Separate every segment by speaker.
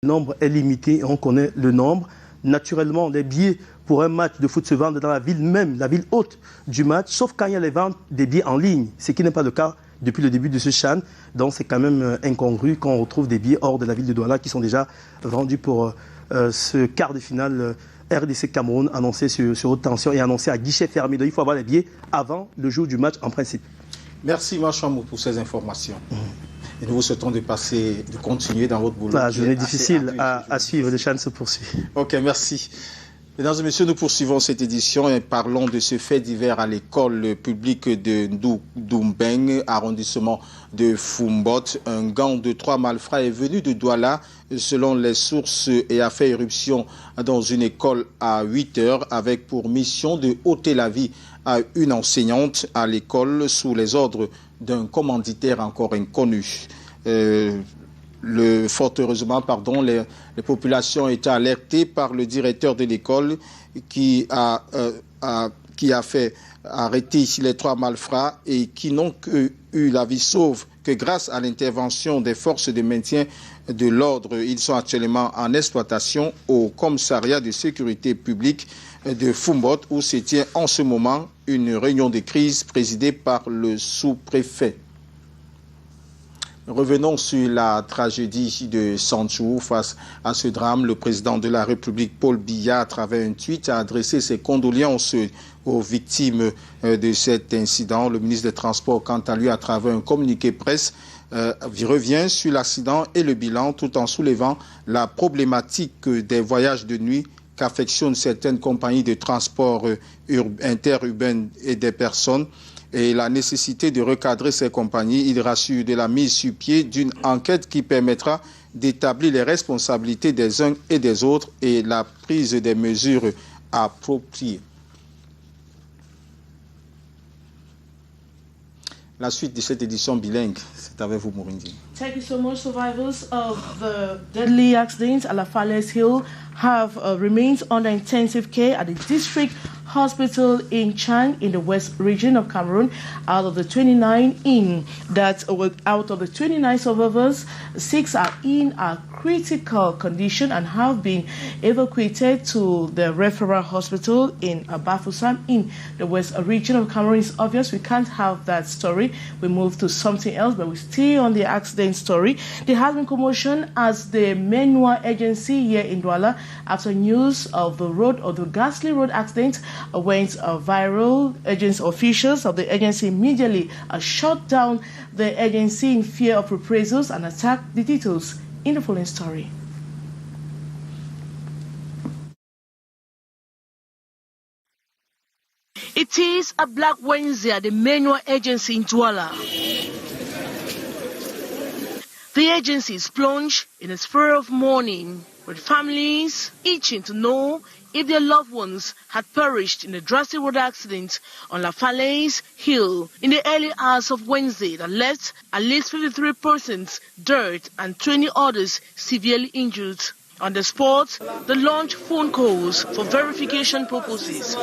Speaker 1: Le nombre est limité et on connaît le nombre. Naturellement, les billets pour un match de foot se vendent dans la ville même, la ville haute du match, sauf quand il y a les ventes des billets en ligne, ce qui n'est pas le cas depuis le début de ce CHAN. Donc c'est quand même incongru quand on retrouve des billets hors de la ville de Douala qui sont déjà vendus pour ce quart de finale RDC Cameroun annoncé sur haute tension et annoncé à guichet fermé. Donc il faut avoir les billets avant le jour du match en principe.
Speaker 2: Merci Machamou pour ces informations. Et nous vous souhaitons de continuer dans votre boulot.
Speaker 1: La journée difficile à suivre, le CHAN se poursuit.
Speaker 2: Ok, merci. Mesdames et messieurs, nous poursuivons cette édition et parlons de ce fait divers à l'école publique de Ndoumbeng, arrondissement de Fumbot. Un gang de 3 malfrats est venu de Douala, selon les sources, et a fait éruption dans une école à 8 heures avec pour mission de ôter la vie à une enseignante à l'école sous les ordres d'un commanditaire encore inconnu. Fort heureusement, les populations étaient alertées par le directeur de l'école qui a fait arrêter les 3 malfrats et qui n'ont eu la vie sauve que grâce à l'intervention des forces de maintien de l'ordre. Ils sont actuellement en exploitation au commissariat de sécurité publique de Fumbot où se tient en ce moment une réunion de crise présidée par le sous-préfet. Revenons sur la tragédie de Sanchou. Face à ce drame, le président de la République, Paul Biya, à travers un tweet, a adressé ses condoléances aux victimes de cet incident. Le ministre des Transports, quant à lui, à travers un communiqué presse, revient sur l'accident et le bilan, tout en soulevant la problématique des voyages de nuit qu'affectionnent certaines compagnies de transport interurbain et des personnes, et la nécessité de recadrer ces compagnies. Il rassure de la mise sur pied d'une enquête qui permettra d'établir les responsabilités des uns et des autres et la prise des mesures appropriées. La suite de cette édition bilingue, c'est avec vous, Mourindi.
Speaker 3: Thank you so much. Survivors of the deadly accident at La Falaise Hill have remained under intensive care at the district hospital in Chang in the west region of Cameroon. Out of the 29 survivors, 6 are in a critical condition and have been evacuated to the referral hospital in Bafoussam in the west region of Cameroon. It's obvious we can't have that story. We move to something else, but we stay on the accident story. There has been commotion as the Menua agency here in Douala after news of the ghastly road accident went viral. Agency officials of the agency immediately shut down the agency in fear of reprisals and attacked the details in the following story. It is a Black Wednesday at the Menua agency in Douala. The agency is plunged in a spur of mourning, with families itching to know if their loved ones had perished in a drastic road accident on La Falaise Hill in the early hours of Wednesday that left at least 53 persons dead and 20 others severely injured. On the spot, they launched phone calls for verification purposes.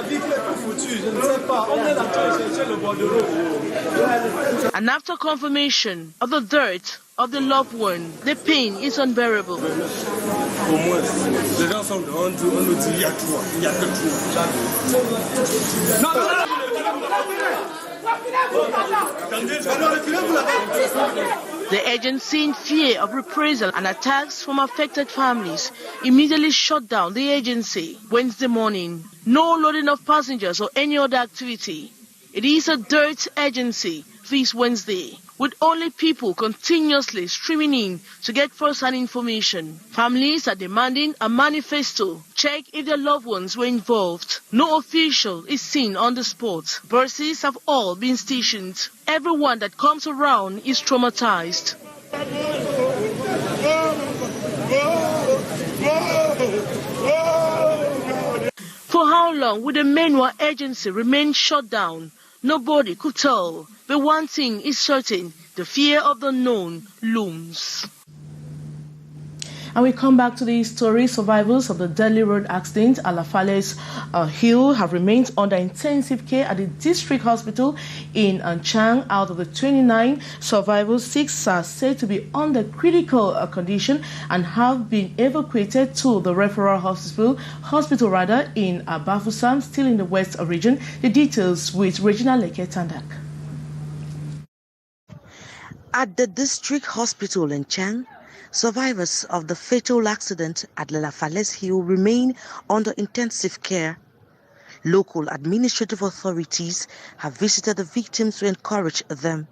Speaker 3: And after confirmation of the death of the loved one, the pain is unbearable. The agency, in fear of reprisal and attacks from affected families, immediately shut down the agency Wednesday morning. No loading of passengers or any other activity. It is a dirt agency this Wednesday, with only people continuously streaming in to get first-hand information. Families are demanding a manifesto, check if their loved ones were involved. No official is seen on the spot. Buses have all been stationed. Everyone that comes around is traumatized. For how long would the Menua agency remain shut down? Nobody could tell. But one thing is certain, the fear of the unknown looms. And we come back to the story. Survivors of the deadly road accident at La Falaise Hill have remained under intensive care at the district hospital in Chang. Out of the 29 survivors, 6 are said to be under critical condition and have been evacuated to the referral hospital in Bafoussam, still in the West region. The details with Regina Leke-Tandak.
Speaker 4: At the district hospital in Chang, survivors of the fatal accident at La Falaise Hill remain under intensive care. Local administrative authorities have visited the victims to encourage them.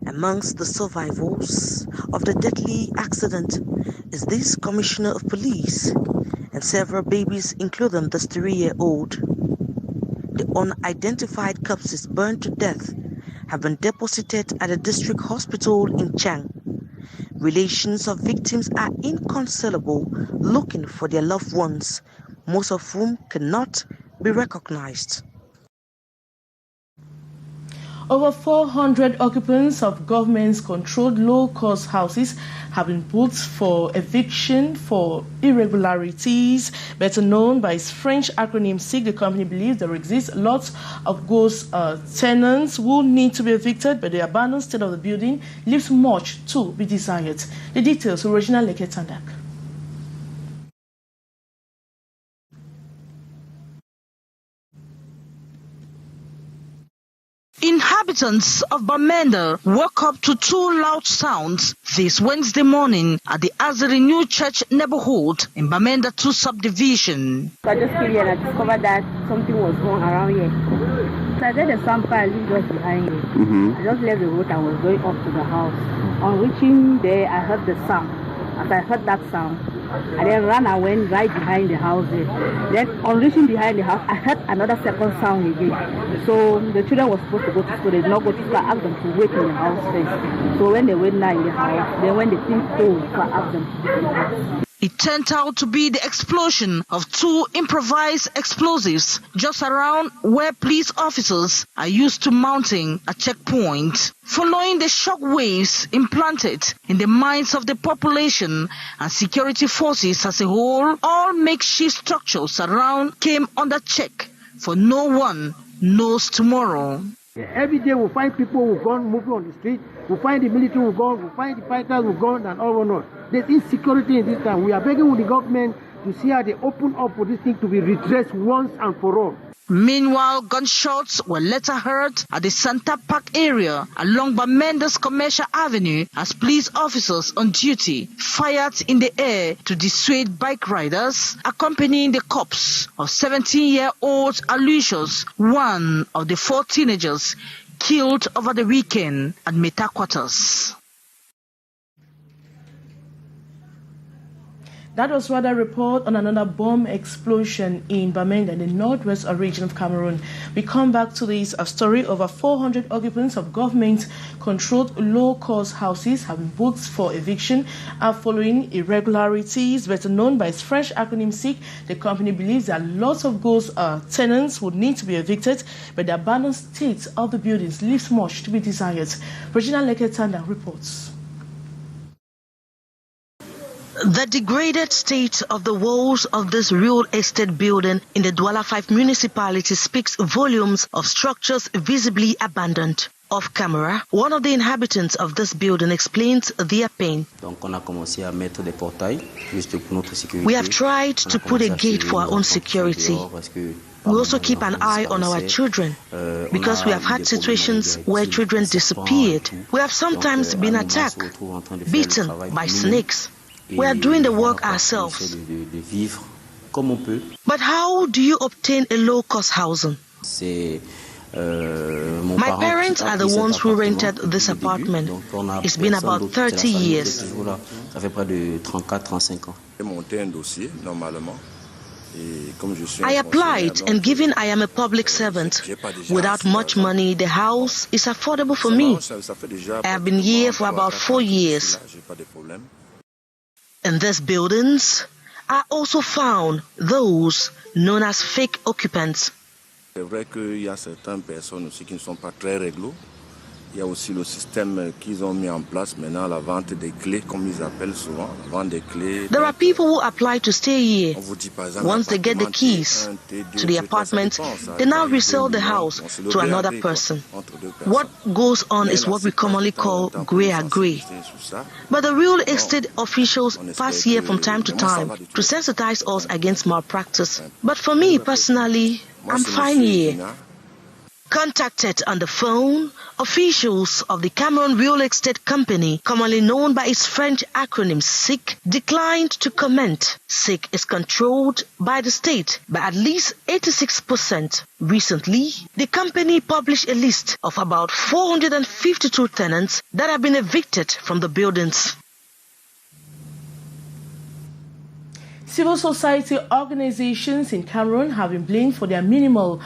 Speaker 4: Amongst the survivors of the deadly accident is this commissioner of police and several babies, including the 3-year-old. The unidentified corpses burned to death have been deposited at the district hospital in Chang. Relations of victims are inconsolable, looking for their loved ones, most of whom cannot be recognized.
Speaker 3: Over 400 occupants of government-controlled low-cost houses have been put for eviction for irregularities. Better known by its French acronym SIG, the company believes there exists lots of ghost tenants who need to be evicted, but the abandoned state of the building leaves much to be desired. The details are Regina Leke-Tandak.
Speaker 5: Inhabitants of Bamenda woke up to 2 loud sounds this Wednesday morning at the Azari New Church neighborhood in Bamenda 2 subdivision.
Speaker 6: I just came here and I discovered that something was going around here. So I said the sample I lived just behind here. I just left the road and was going up to the house. On reaching there, I heard the sound. As I heard that sound, I then ran and went right behind the house there. Then on reaching behind the house, I heard another second sound again. So the children were supposed to go to school. They did not go to school. I asked them to wait in the house first. So when they went now in the house, then when the thing told, so I asked them to wait in the house.
Speaker 5: It turned out to be the explosion of 2 improvised explosives just around where police officers are used to mounting a checkpoint. Following the shock waves implanted in the minds of the population and security forces as a whole, all makeshift structures around came under check, for no one knows tomorrow.
Speaker 7: Every day we find people who gone moving on the street, we find the military who gone, we find the fighters who gone, and all or not. There's insecurity in this time. We are begging with the government to see how they open up for this thing to be redressed once and for all.
Speaker 5: Meanwhile, gunshots were later heard at the Santa Park area along Bamenda's Commercial Avenue as police officers on duty fired in the air to dissuade bike riders, accompanying the corpse of 17-year-old Aloysius, one of the 4 teenagers killed over the weekend at Meta Quarters.
Speaker 3: That was rather a report on another bomb explosion in Bamenda in the northwest region of Cameroon. We come back to this story. Over 400 occupants of government-controlled low-cost houses have been booked for eviction following irregularities. Better known by its French acronym SIG, the company believes that lots of ghost tenants would need to be evicted, but the abandoned state of the buildings leaves much to be desired. Regina Leke-Tandak reports.
Speaker 4: The degraded state of the walls of this real estate building in the Douala 5 municipality speaks volumes of structures visibly abandoned. Off camera, one of the inhabitants of this building explains their pain. We have tried to put a gate for our own security. We also keep an eye on our children because we have had situations where children disappeared. We have sometimes been attacked, beaten by snakes. We are doing the work ourselves. But how do you obtain a low-cost housing? My parents are the ones who rented this apartment. It's been about 30 years. I applied, and given I am a public servant, without much money, the house is affordable for me. I have been here for about 4 years. In these buildings, are also found those known as fake occupants.
Speaker 8: C'est vrai qu'il y a certaines personnes aussi qui ne sont pas très réglo. Il y a aussi le système qu'ils ont mis en place maintenant, la vente des clés, comme ils appellent souvent, la vente des clés.
Speaker 4: There are people who apply to stay here. Once they get the keys to the apartment, they now resell the house to another person. What goes on is what we commonly call grey à grey. But the real estate officials pass here from time to time to sensitize us against malpractice. But for me personally, I'm fine here. Contacted on the phone, officials of the Cameroon Real Estate Company, commonly known by its French acronym SIC, declined to comment. SIC is controlled by the state by at least 86%. Recently, the company published a list of about 452 tenants that have been evicted from the buildings.
Speaker 3: Civil society organizations in Cameroon have been blamed for their minimal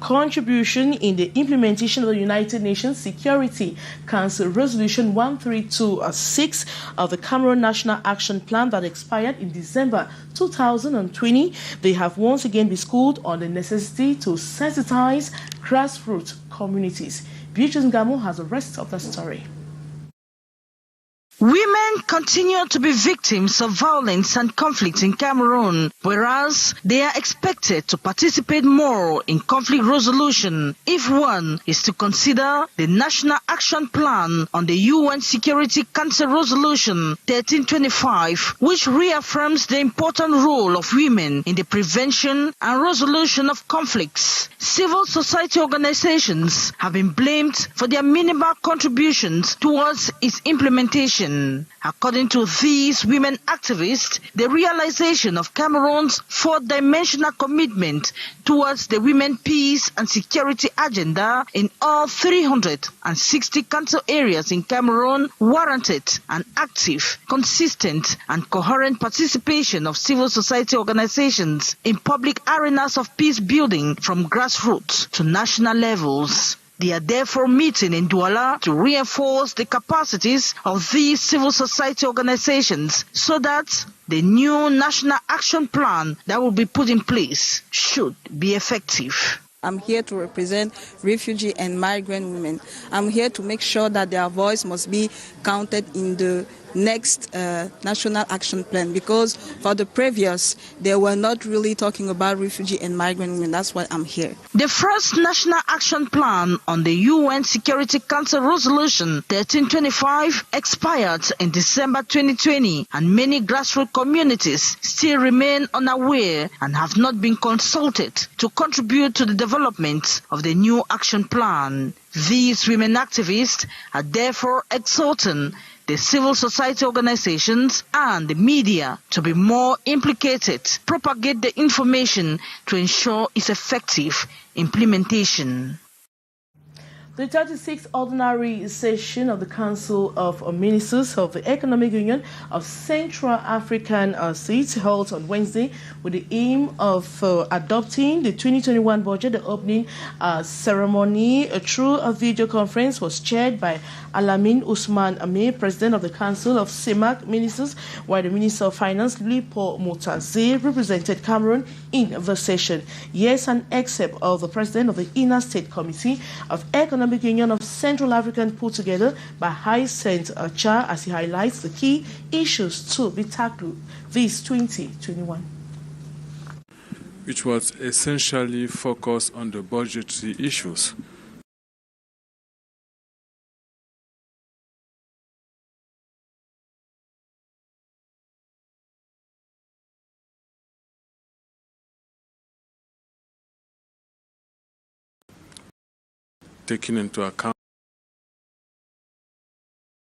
Speaker 3: contribution in the implementation of the United Nations Security Council Resolution 1326 of the Cameroon National Action Plan that expired in December 2020. They have once again been schooled on the necessity to sensitize grassroots communities. Beatrice Ngamo has the rest of the story.
Speaker 5: Women continue to be victims of violence and conflict in Cameroon, whereas they are expected to participate more in conflict resolution if one is to consider the National Action Plan on the UN Security Council Resolution 1325, which reaffirms the important role of women in the prevention and resolution of conflicts. Civil society organizations have been blamed for their minimal contributions towards its implementation. According to these women activists, the realization of Cameroon's four-dimensional commitment towards the women peace and security agenda in all 360 council areas in Cameroon warranted an active, consistent and coherent participation of civil society organizations in public arenas of peace building from grassroots to national levels. They are therefore meeting in Douala to reinforce the capacities of these civil society organizations so that the new National Action Plan that will be put in place should be effective.
Speaker 9: I'm here to represent refugee and migrant women. I'm here to make sure that their voice must be counted in the next National Action Plan, because for the previous, they were not really talking about refugee and migrant women. That's why I'm here.
Speaker 5: The first National Action Plan on the UN Security Council Resolution 1325 expired in December 2020, and many grassroots communities still remain unaware and have not been consulted to contribute to the development of the new action plan. These women activists are therefore exhorting the civil society organizations and the media to be more implicated, propagate the information to ensure its effective implementation.
Speaker 3: The 36th Ordinary Session of the Council of Ministers of the Economic Union of Central African States held on Wednesday with the aim of adopting the 2021 budget. The opening ceremony through a video conference was chaired by Alamin Usman Ame, President of the Council of CEMAC Ministers, while the Minister of Finance, Lipo Motaze, represented Cameroon in the session. Yes, an excerpt of the President of the Inner State Committee of Economic Union of Central African put together by Hyacinth Cha as he highlights the key issues to be tackled this 2021.
Speaker 10: Which was essentially focused on the budgetary issues. Taking into account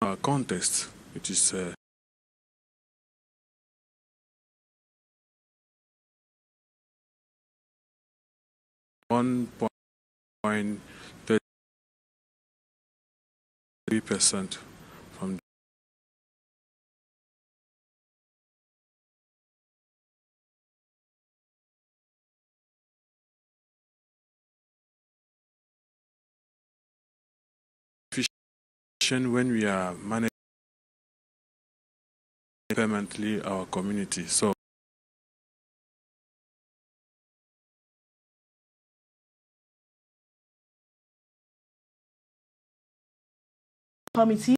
Speaker 10: our context, which is %1.3% from when we are managing permanently our community. So
Speaker 3: Committee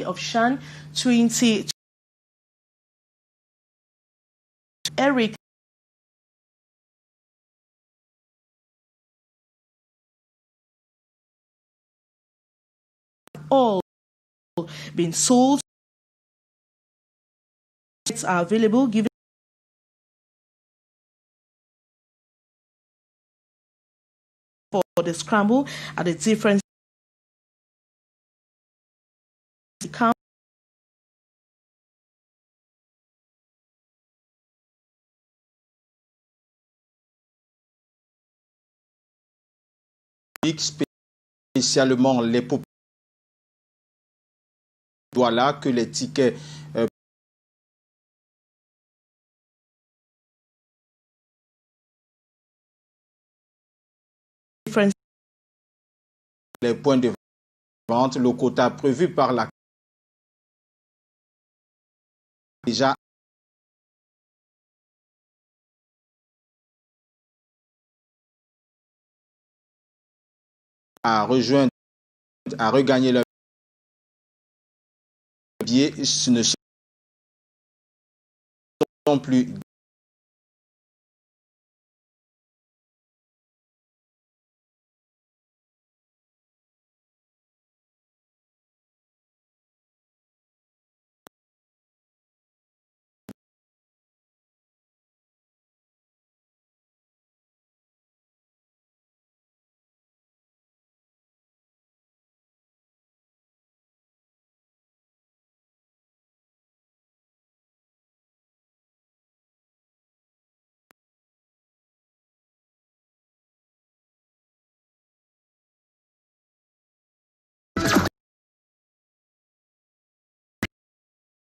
Speaker 3: of Shan 20. Eric all been sold. Are available given for the scramble at the different accounts.
Speaker 2: Spécialement les populations là que les tickets les points de vente, le quota prévu par la déjà à rejoindre, à regagner leur billet, ce ne sont plus